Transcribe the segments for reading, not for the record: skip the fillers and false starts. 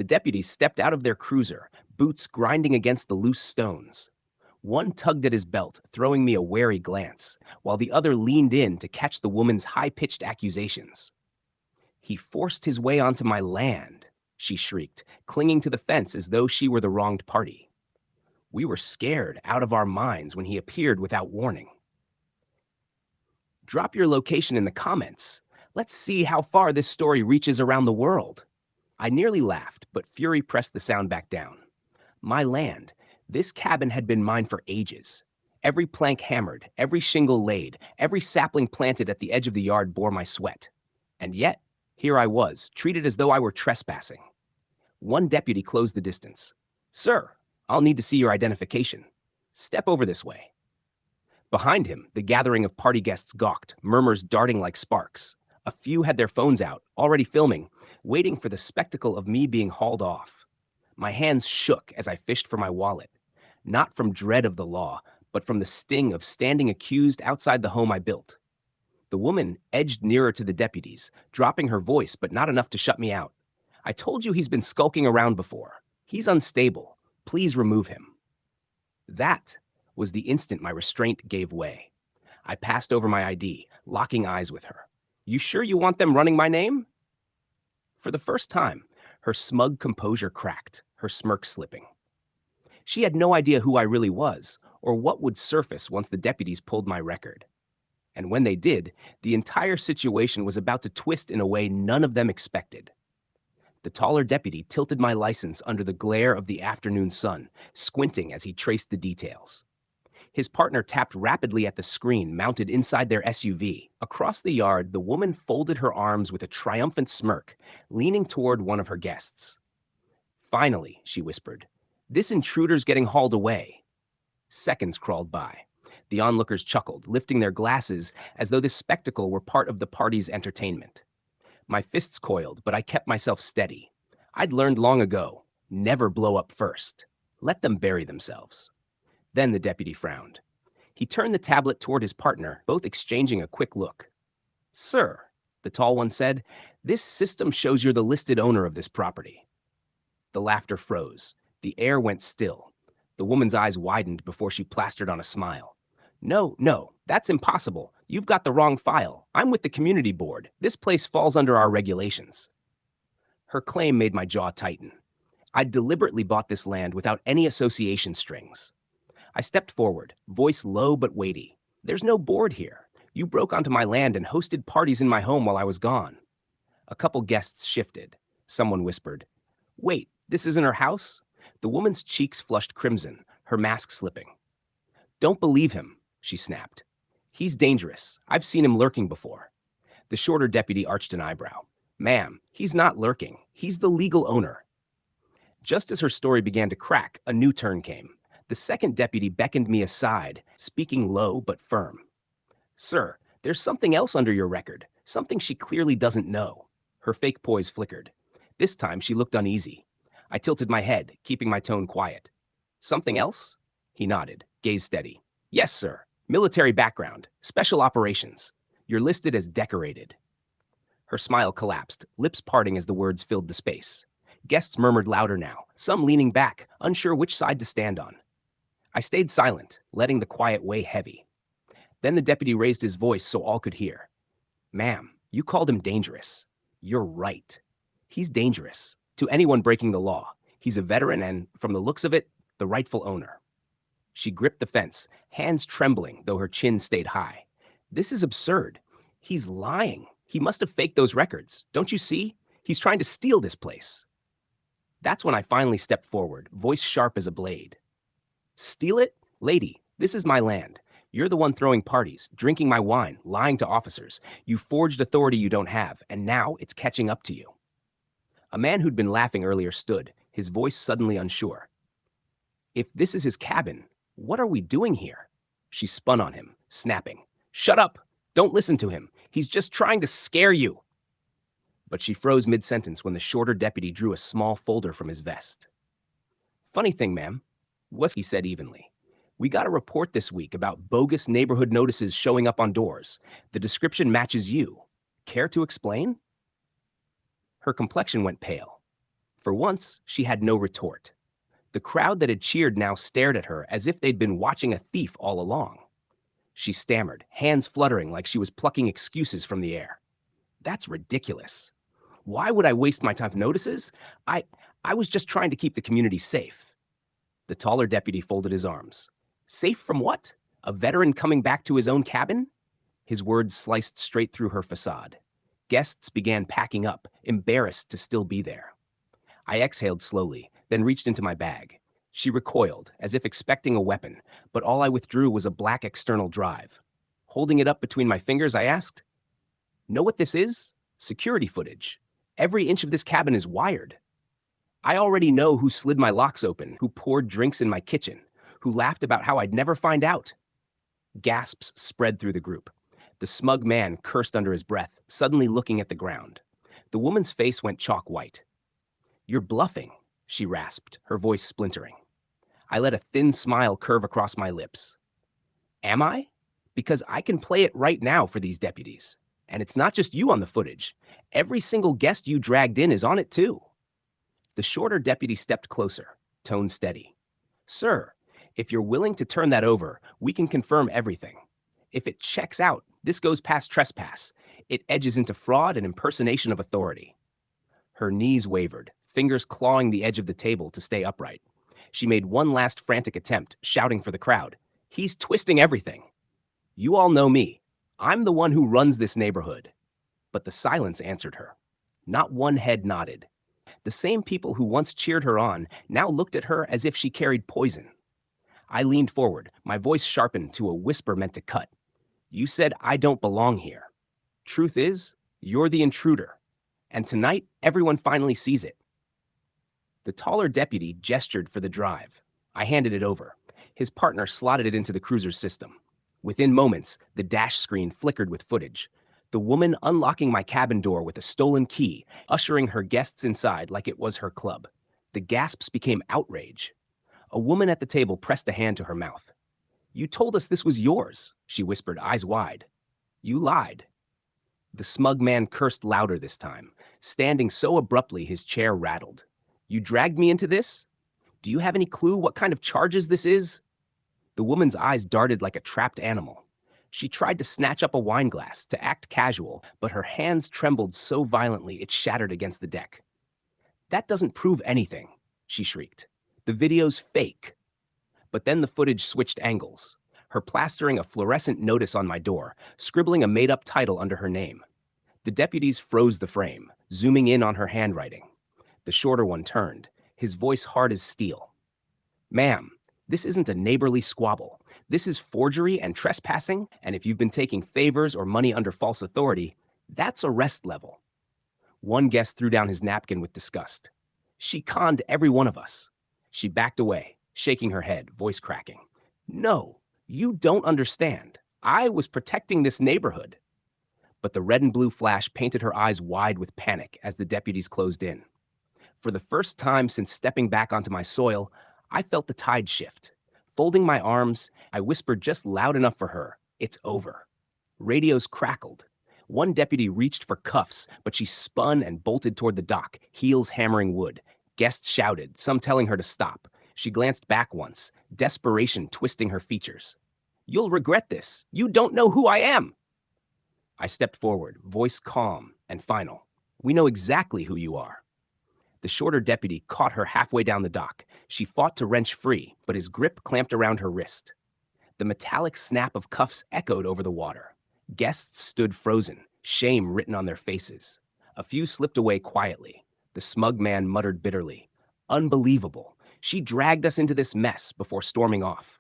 The deputies stepped out of their cruiser, boots grinding against the loose stones. One tugged at his belt, throwing me a wary glance, while the other leaned in to catch the woman's high-pitched accusations. "He forced his way onto my land," she shrieked, clinging to the fence as though she were the wronged party. We were scared out of our minds when he appeared without warning. "Drop your location in the comments. Let's see how far this story reaches around the world." I nearly laughed, but fury pressed the sound back down. My land. This cabin had been mine for ages. Every plank hammered, every shingle laid, every sapling planted at the edge of the yard bore my sweat. And yet, here I was, treated as though I were trespassing. One deputy closed the distance. "Sir, I'll need to see your identification. Step over this way." Behind him, the gathering of party guests gawked, murmurs darting like sparks. A few had their phones out, already filming, waiting for the spectacle of me being hauled off. My hands shook as I fished for my wallet, not from dread of the law, but from the sting of standing accused outside the home I built. The woman edged nearer to the deputies, dropping her voice, but not enough to shut me out. "I told you he's been skulking around before. He's unstable. Please remove him." That was the instant my restraint gave way. I passed over my ID, locking eyes with her. "You sure you want them running my name?" For the first time, her smug composure cracked, her smirk slipping. She had no idea who I really was, or what would surface once the deputies pulled my record. And when they did, the entire situation was about to twist in a way none of them expected. The taller deputy tilted my license under the glare of the afternoon sun, squinting as he traced the details. His partner tapped rapidly at the screen mounted inside their SUV. Across the yard, the woman folded her arms with a triumphant smirk, leaning toward one of her guests. "Finally," she whispered, "this intruder's getting hauled away." Seconds crawled by. The onlookers chuckled, lifting their glasses as though this spectacle were part of the party's entertainment. My fists coiled, but I kept myself steady. I'd learned long ago, never blow up first. Let them bury themselves. Then the deputy frowned. He turned the tablet toward his partner, both exchanging a quick look. "Sir," the tall one said, "this system shows you're the listed owner of this property." The laughter froze. The air went still. The woman's eyes widened before she plastered on a smile. No, that's impossible. You've got the wrong file. I'm with the community board. This place falls under our regulations." Her claim made my jaw tighten. I'd deliberately bought this land without any association strings. I stepped forward, voice low but weighty. "There's no board here. You broke onto my land and hosted parties in my home while I was gone." A couple guests shifted. Someone whispered, "Wait, this isn't her house?" The woman's cheeks flushed crimson, her mask slipping. "Don't believe him," she snapped. "He's dangerous. I've seen him lurking before." The shorter deputy arched an eyebrow. "Ma'am, he's not lurking. He's the legal owner." Just as her story began to crack, a new turn came. The second deputy beckoned me aside, speaking low but firm. "Sir, there's something else under your record, something she clearly doesn't know." Her fake poise flickered. This time she looked uneasy. I tilted my head, keeping my tone quiet. "Something else?" He nodded, gaze steady. "Yes, sir. Military background, special operations. You're listed as decorated." Her smile collapsed, lips parting as the words filled the space. Guests murmured louder now, some leaning back, unsure which side to stand on. I stayed silent, letting the quiet weigh heavy. Then the deputy raised his voice so all could hear. "Ma'am, you called him dangerous. You're right. He's dangerous. To anyone breaking the law. He's a veteran and, from the looks of it, the rightful owner." She gripped the fence, hands trembling, though her chin stayed high. "This is absurd. He's lying. He must have faked those records. Don't you see? He's trying to steal this place." That's when I finally stepped forward, voice sharp as a blade. "Steal it? Lady, this is my land. You're the one throwing parties, drinking my wine, lying to officers. You forged authority you don't have, and now it's catching up to you." A man who'd been laughing earlier stood, his voice suddenly unsure. "If this is his cabin, what are we doing here?" She spun on him, snapping. "Shut up! Don't listen to him. He's just trying to scare you." But she froze mid-sentence when the shorter deputy drew a small folder from his vest. "Funny thing, ma'am," what he said evenly. "We got a report this week about bogus neighborhood notices showing up on doors. The description matches you. Care to explain?" Her complexion went pale. For once, she had no retort. The crowd that had cheered now stared at her as if they'd been watching a thief all along. She stammered, hands fluttering like she was plucking excuses from the air. That's ridiculous. Why would I waste my time? Notices? I I was just trying to keep the community safe. The taller deputy folded his arms. Safe from what? A veteran coming back to his own cabin? His words sliced straight through her facade. Guests began packing up, embarrassed to still be there. I exhaled slowly, then reached into my bag. She recoiled, as if expecting a weapon, but all I withdrew was a black external drive. Holding it up between my fingers, I asked, Know what this is? Security footage. Every inch of this cabin is wired. I already know who slid my locks open, who poured drinks in my kitchen, who laughed about how I'd never find out. Gasps spread through the group. The smug man cursed under his breath, suddenly looking at the ground. The woman's face went chalk white. You're bluffing, she rasped, her voice splintering. I let a thin smile curve across my lips. Am I? Because I can play it right now for these deputies. And it's not just you on the footage. Every single guest you dragged in is on it too. The shorter deputy stepped closer, tone steady. Sir, if you're willing to turn that over, we can confirm everything. If it checks out, this goes past trespass. It edges into fraud and impersonation of authority. Her knees wavered, fingers clawing the edge of the table to stay upright. She made one last frantic attempt, shouting for the crowd. He's twisting everything. You all know me. I'm the one who runs this neighborhood. But the silence answered her. Not one head nodded. The same people who once cheered her on now looked at her as if she carried poison. I leaned forward, my voice sharpened to a whisper meant to cut. You said I don't belong here. Truth is, you're the intruder. And tonight, everyone finally sees it. The taller deputy gestured for the drive. I handed it over. His partner slotted it into the cruiser's system. Within moments, the dash screen flickered with footage. The woman unlocking my cabin door with a stolen key, ushering her guests inside like it was her club. The gasps became outrage. A woman at the table pressed a hand to her mouth. You told us this was yours, she whispered, eyes wide. You lied. The smug man cursed louder this time, standing so abruptly his chair rattled. You dragged me into this? Do you have any clue what kind of charges this is? The woman's eyes darted like a trapped animal. She tried to snatch up a wine glass to act casual, but her hands trembled so violently it shattered against the deck. That doesn't prove anything, she shrieked. The video's fake. But then the footage switched angles, her plastering a fluorescent notice on my door, scribbling a made-up title under her name. The deputies froze the frame, zooming in on her handwriting. The shorter one turned, his voice hard as steel. Ma'am, this isn't a neighborly squabble. This is forgery and trespassing, and if you've been taking favors or money under false authority, that's arrest level. One guest threw down his napkin with disgust. She conned every one of us. She backed away, shaking her head, voice cracking. No, you don't understand. I was protecting this neighborhood. But the red and blue flash painted her eyes wide with panic as the deputies closed in. For the first time since stepping back onto my soil, I felt the tide shift. Folding my arms, I whispered just loud enough for her, it's over. Radios crackled. One deputy reached for cuffs, but she spun and bolted toward the dock, heels hammering wood. Guests shouted, some telling her to stop. She glanced back once, desperation twisting her features. You'll regret this. You don't know who I am. I stepped forward, voice calm and final. We know exactly who you are. The shorter deputy caught her halfway down the dock. She fought to wrench free, but his grip clamped around her wrist. The metallic snap of cuffs echoed over the water. Guests stood frozen, shame written on their faces. A few slipped away quietly. The smug man muttered bitterly, Unbelievable. She dragged us into this mess before storming off.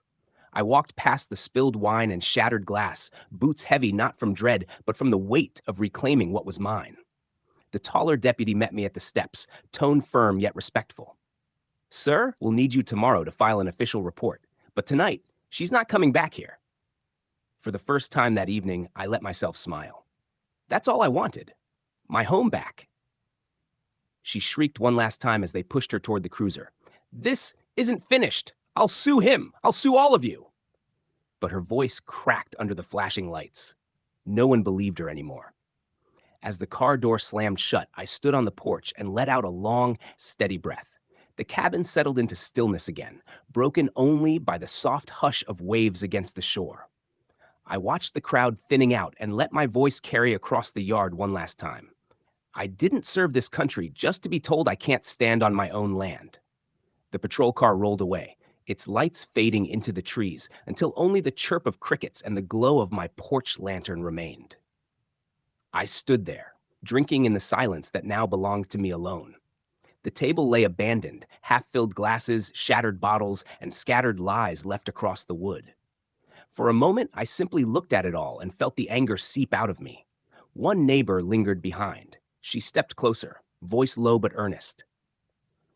I walked past the spilled wine and shattered glass, boots heavy not from dread, but from the weight of reclaiming what was mine. The taller deputy met me at the steps, tone firm yet respectful. Sir, we'll need you tomorrow to file an official report, but tonight, she's not coming back here. For the first time that evening, I let myself smile. That's all I wanted. My home back. She shrieked one last time as they pushed her toward the cruiser. This isn't finished. I'll sue him. I'll sue all of you. But her voice cracked under the flashing lights. No one believed her anymore. As the car door slammed shut, I stood on the porch and let out a long, steady breath. The cabin settled into stillness again, broken only by the soft hush of waves against the shore. I watched the crowd thinning out and let my voice carry across the yard one last time. I didn't serve this country just to be told I can't stand on my own land. The patrol car rolled away, its lights fading into the trees until only the chirp of crickets and the glow of my porch lantern remained. I stood there, drinking in the silence that now belonged to me alone. The table lay abandoned, half-filled glasses, shattered bottles, and scattered lies left across the wood. For a moment, I simply looked at it all and felt the anger seep out of me. One neighbor lingered behind. She stepped closer, voice low but earnest.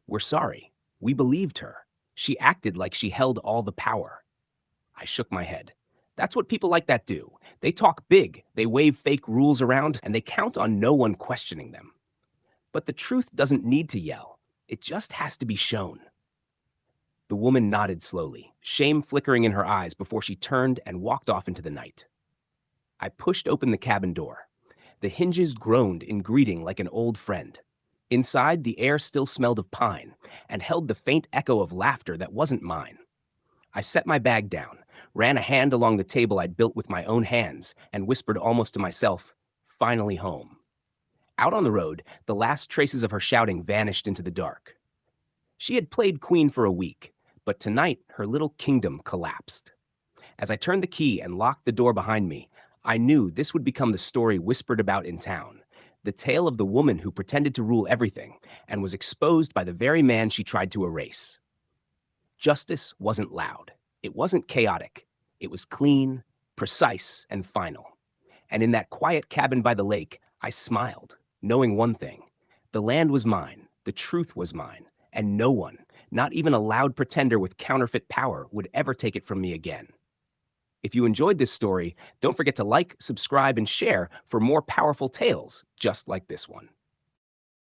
"We're sorry. We believed her. She acted like she held all the power." I shook my head. That's what people like that do. They talk big, they wave fake rules around, and they count on no one questioning them. But the truth doesn't need to yell. It just has to be shown. The woman nodded slowly, shame flickering in her eyes before she turned and walked off into the night. I pushed open the cabin door. The hinges groaned in greeting like an old friend. Inside, the air still smelled of pine and held the faint echo of laughter that wasn't mine. I set my bag down, ran a hand along the table I'd built with my own hands, and whispered almost to myself, "Finally home." Out on the road, the last traces of her shouting vanished into the dark. She had played queen for a week, but tonight her little kingdom collapsed. As I turned the key and locked the door behind me, I knew this would become the story whispered about in town, the tale of the woman who pretended to rule everything and was exposed by the very man she tried to erase. Justice wasn't loud. It wasn't chaotic. It was clean, precise, and final. And in that quiet cabin by the lake, I smiled, knowing one thing. The land was mine, the truth was mine, and no one, not even a loud pretender with counterfeit power, would ever take it from me again. If you enjoyed this story, don't forget to like, subscribe, and share for more powerful tales just like this one.